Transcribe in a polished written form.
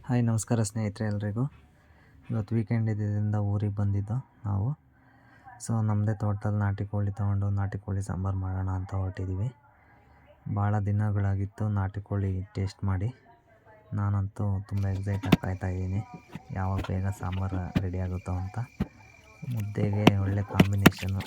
Hi ನಮಸ್ಕಾರ ಸ್ನೇಹಿತರೆ ಎಲ್ರಿಗೂ. ಇವತ್ತು ವೀಕೆಂಡ್ ಇದ್ದಿದ್ದರಿಂದ ಊರಿಗೆ ಬಂದಿದ್ದು ನಾವು. ಸೊ ನಮ್ಮದೇ ತೋಟದಲ್ಲಿ ನಾಟಿ ಕೋಳಿ ತೊಗೊಂಡು ನಾಟಿ ಕೋಳಿ ಸಾಂಬಾರು ಮಾಡೋಣ ಅಂತ ಹೊರಟಿದ್ದೀವಿ. ಭಾಳ ದಿನಗಳಾಗಿತ್ತು ನಾಟಿ ಕೋಳಿ ಟೇಸ್ಟ್ ಮಾಡಿ. ನಾನಂತೂ ತುಂಬ ಎಕ್ಸೈಟಾಗಿ ಕಾಯ್ತಾಯಿದ್ದೀನಿ ಯಾವಾಗ ಬೇಗ ಸಾಂಬಾರು ರೆಡಿ ಆಗುತ್ತೋ ಅಂತ. ಮುದ್ದೆಗೆ ಒಳ್ಳೆ ಕಾಂಬಿನೇಷನ್ನು.